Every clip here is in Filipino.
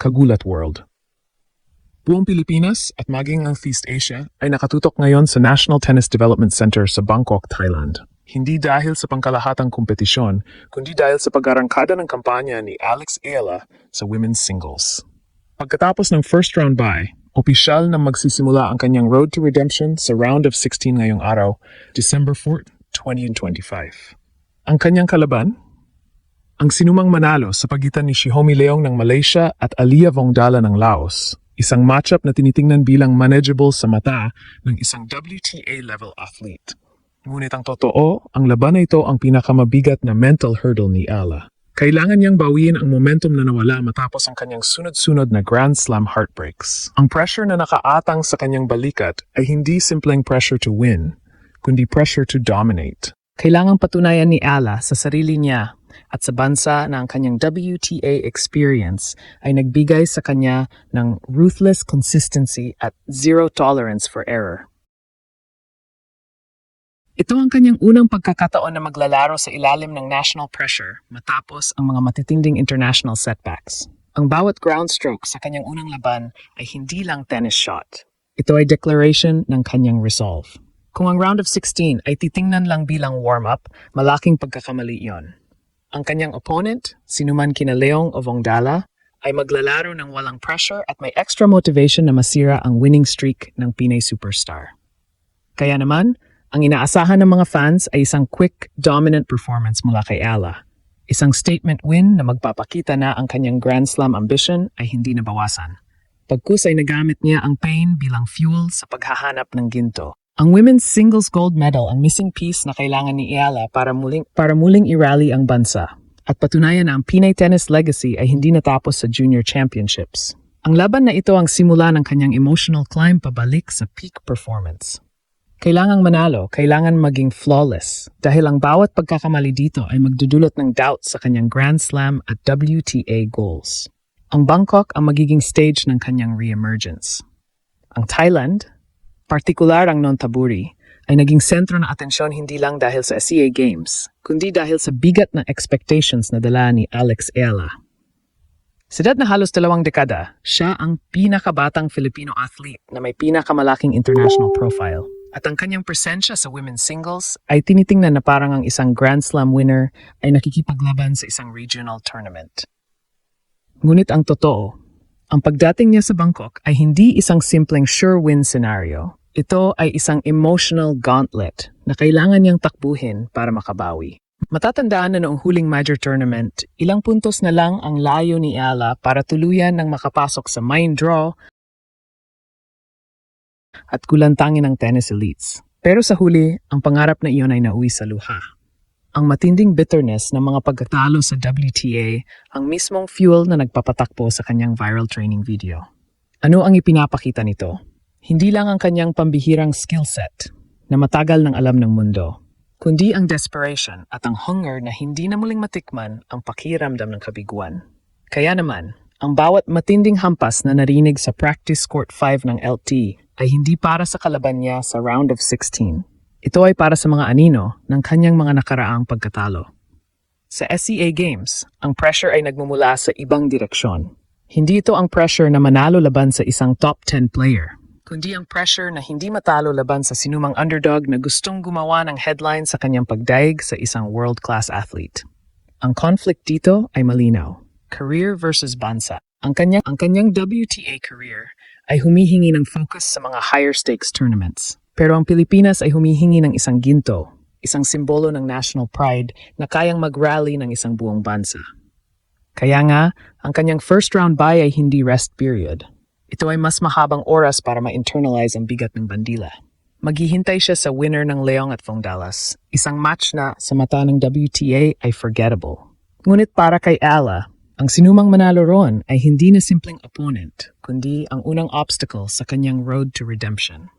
Kagulat World. Buong Pilipinas at maging ang East Asia ay nakatutok ngayon sa National Tennis Development Center sa Bangkok, Thailand. Hindi dahil sa pangkalahatang kompetisyon, kundi dahil sa pag-arangkada ng kampanya ni Alex Ayala sa women's singles. Pagkatapos ng first round bye, opisyal na magsisimula ang kanyang road to redemption sa round of 16 ngayong araw, December 4, 2025. Ang kanyang kalaban? Ang sinumang manalo sa pagitan ni Shihomi Leong ng Malaysia at Alia Vongdala ng Laos, isang matchup na tinitingnan bilang manageable sa mata ng isang WTA-level athlete. Ngunit ang totoo, ang laban na ito ang pinakamabigat na mental hurdle ni Ayala. Kailangan niyang bawiin ang momentum na nawala matapos ang kanyang sunod-sunod na Grand Slam heartbreaks. Ang pressure na nakaatang sa kanyang balikat ay hindi simpleng pressure to win, kundi pressure to dominate. Kailangang patunayan ni Ayala sa sarili niya at sa bansa na ang kanyang WTA experience ay nagbigay sa kanya ng ruthless consistency at zero tolerance for error. Ito ang kanyang unang pagkakataon na maglalaro sa ilalim ng national pressure matapos ang mga matitinding international setbacks. Ang bawat ground stroke sa kanyang unang laban ay hindi lang tennis shot. Ito ay declaration ng kanyang resolve. Kung ang round of 16 ay titingnan lang bilang warm-up, malaking pagkakamali iyon. Ang kanyang opponent, sinuman kina Leong o Vongdala, ay maglalaro ng walang pressure at may extra motivation na masira ang winning streak ng Pinay superstar. Kaya naman, ang inaasahan ng mga fans ay isang quick, dominant performance mula kay Ayala. Isang statement win na magpapakita na ang kanyang Grand Slam ambition ay hindi nabawasan. Pagkus ay nagamit niya ang pain bilang fuel sa paghahanap ng ginto. Ang women's singles gold medal ang missing piece na kailangan ni Ayala para muling i-rally ang bansa at patunayan na ang Pinay tennis legacy ay hindi natapos sa junior championships. Ang laban na ito ang simula ng kanyang emotional climb pabalik sa peak performance. Kailangang manalo, kailangan maging flawless dahil ang bawat pagkakamali dito ay magdudulot ng doubt sa kanyang Grand Slam at WTA goals. Ang Bangkok ang magiging stage ng kanyang re-emergence. Ang Thailand, partikular ang Nonthaburi, ay naging sentro ng atensyon hindi lang dahil sa SEA Games, kundi dahil sa bigat na expectations na dala ni Alex Ayala. Sa edad na halos 2 dekada, siya ang pinakabatang Filipino athlete na may pinakamalaking international profile. At ang kanyang presensya sa women's singles ay tinitingnan na parang ang isang Grand Slam winner ay nakikipaglaban sa isang regional tournament. Ngunit ang totoo, ang pagdating niya sa Bangkok ay hindi isang simpleng sure win scenario. Ito ay isang emotional gauntlet na kailangan niyang takbuhin para makabawi. Matatandaan na noong huling major tournament, ilang puntos na lang ang layo ni Ayala para tuluyan ng makapasok sa main draw at kulantangin ng tennis elites. Pero sa huli, ang pangarap na iyon ay nauwi sa luha. Ang matinding bitterness ng mga pagkatalo sa WTA ang mismong fuel na nagpapatakbo sa kanyang viral training video. Ano ang ipinapakita nito? Hindi lang ang kanyang pambihirang skill set na matagal ng alam ng mundo, kundi ang desperation at ang hunger na hindi na muling matikman ang pakiramdam ng kabiguan. Kaya naman, ang bawat matinding hampas na narinig sa practice court 5 ng LT ay hindi para sa kalaban niya sa round of 16. Ito ay para sa mga anino ng kanyang mga nakaraang pagkatalo. Sa SEA Games, ang pressure ay nagmumula sa ibang direksyon. Hindi ito ang pressure na manalo laban sa isang top 10 player, kundi ang pressure na hindi matalo laban sa sinumang underdog na gustong gumawa ng headline sa kanyang pagdaig sa isang world-class athlete. Ang conflict dito ay malinaw. Career versus bansa. Ang kanyang WTA career ay humihingi ng focus sa mga higher stakes tournaments. Pero ang Pilipinas ay humihingi ng isang ginto, isang simbolo ng national pride na kayang mag-rally ng isang buong bansa. Kaya nga, ang kanyang first round bye ay hindi rest period. Ito ay mas mahabang oras para ma-internalize ang bigat ng bandila. Maghihintay siya sa winner ng Leong at Vongdalas, isang match na sa mata ng WTA ay forgettable. Ngunit para kay Ayala, ang sinumang manalo roon ay hindi na simpleng opponent, kundi ang unang obstacle sa kanyang road to redemption.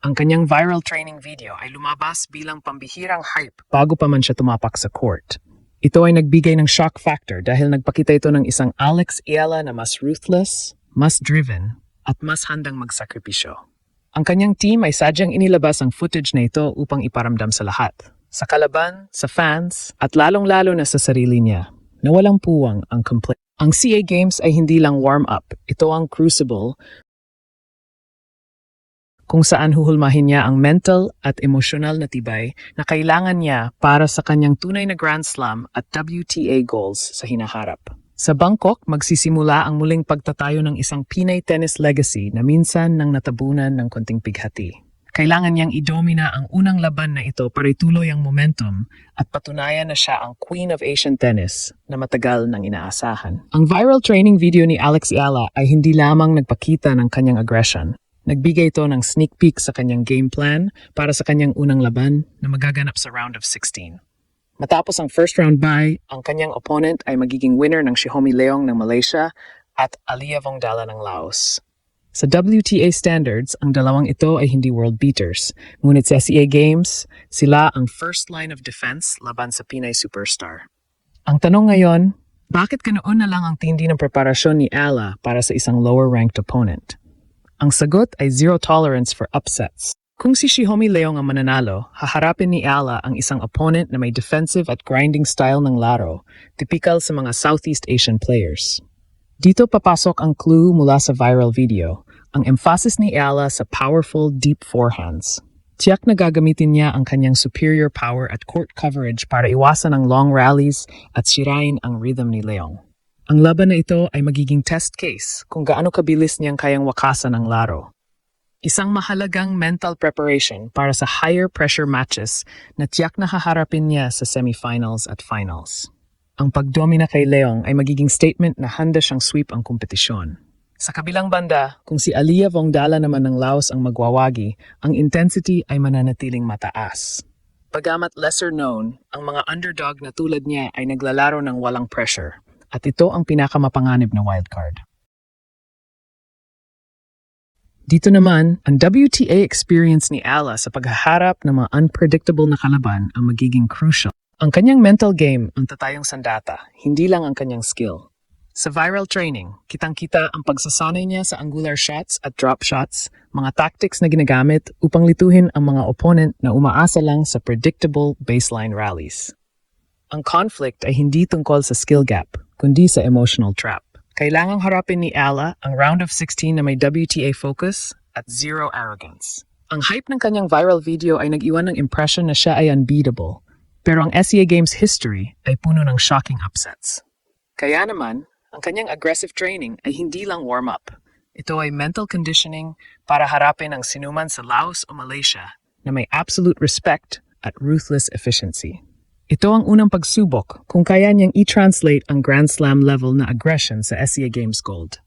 Ang kanyang viral training video ay lumabas bilang pambihirang hype bago pa man siya tumapak sa court. Ito ay nagbigay ng shock factor dahil nagpakita ito ng isang Alex Ayala na mas ruthless, mas driven, at mas handang magsakripisyo. Ang kanyang team ay sadyang inilabas ang footage na ito upang iparamdam sa lahat. Sa kalaban, sa fans, at lalong-lalo na sa sarili niya, na walang puwang ang Ang SEA Games ay hindi lang warm-up, ito ang crucible kung saan huhulmahin niya ang mental at emosyonal na tibay na kailangan niya para sa kanyang tunay na Grand Slam at WTA goals sa hinaharap. Sa Bangkok, magsisimula ang muling pagtatayo ng isang Pinay tennis legacy na minsan nang natabunan ng konting pighati. Kailangan niyang idomina ang unang laban na ito para ituloy ang momentum at patunayan na siya ang Queen of Asian Tennis na matagal nang inaasahan. Ang viral training video ni Alex Yala ay hindi lamang nagpakita ng kanyang aggression. Nagbigay ito ng sneak peek sa kanyang game plan para sa kanyang unang laban na magaganap sa round of 16. Matapos ang first round bye, ang kanyang opponent ay magiging winner ng Xiaomi Leong ng Malaysia at Alia Vongdala ng Laos. Sa WTA standards, ang dalawang ito ay hindi world beaters. Ngunit sa SEA Games, sila ang first line of defense laban sa Pinay superstar. Ang tanong ngayon, bakit ganoon na lang ang tindi ng preparasyon ni Ala para sa isang lower-ranked opponent? Ang sagot ay zero tolerance for upsets. Kung si Xiaomi Leong ang mananalo, haharapin ni Ala ang isang opponent na may defensive at grinding style ng laro, typical sa mga Southeast Asian players. Dito papasok ang clue mula sa viral video, ang emphasis ni Ala sa powerful, deep forehands. Tiyak na gagamitin niya ang kanyang superior power at court coverage para iwasan ang long rallies at sirain ang rhythm ni Leong. Ang laban na ito ay magiging test case kung gaano kabilis niyang kayang wakasan ang laro. Isang mahalagang mental preparation para sa higher pressure matches na tiyak na haharapin niya sa semifinals at finals. Ang pagdomina kay Leong ay magiging statement na handa siyang sweep ang kompetisyon. Sa kabilang banda, kung si Alia Vongdala naman ng Laos ang magwawagi, ang intensity ay mananatiling mataas. Bagamat lesser known, ang mga underdog na tulad niya ay naglalaro ng walang pressure. At ito ang pinakamapanganib na wildcard. Dito naman, ang WTA experience ni Ala sa paghaharap ng mga unpredictable na kalaban ang magiging crucial. Ang kanyang mental game ang tatayong sandata, hindi lang ang kanyang skill. Sa viral training, kitang-kita ang pagsasanay niya sa angular shots at drop shots, mga tactics na ginagamit upang lituhin ang mga opponent na umaasa lang sa predictable baseline rallies. Ang conflict ay hindi tungkol sa skill gap, kundi sa emotional trap. Kailangang harapin ni Ala ang round of 16 na may WTA focus at zero arrogance. Ang hype ng kanyang viral video ay nag-iwan ng impression na siya ay unbeatable, pero ang SEA Games history ay puno ng shocking upsets. Kaya naman, ang kanyang aggressive training ay hindi lang warm-up. Ito ay mental conditioning para harapin ang sinuman sa Laos o Malaysia na may absolute respect at ruthless efficiency. Ito ang unang pagsubok kung kaya niyang i-translate ang Grand Slam level na aggression sa SEA Games Gold.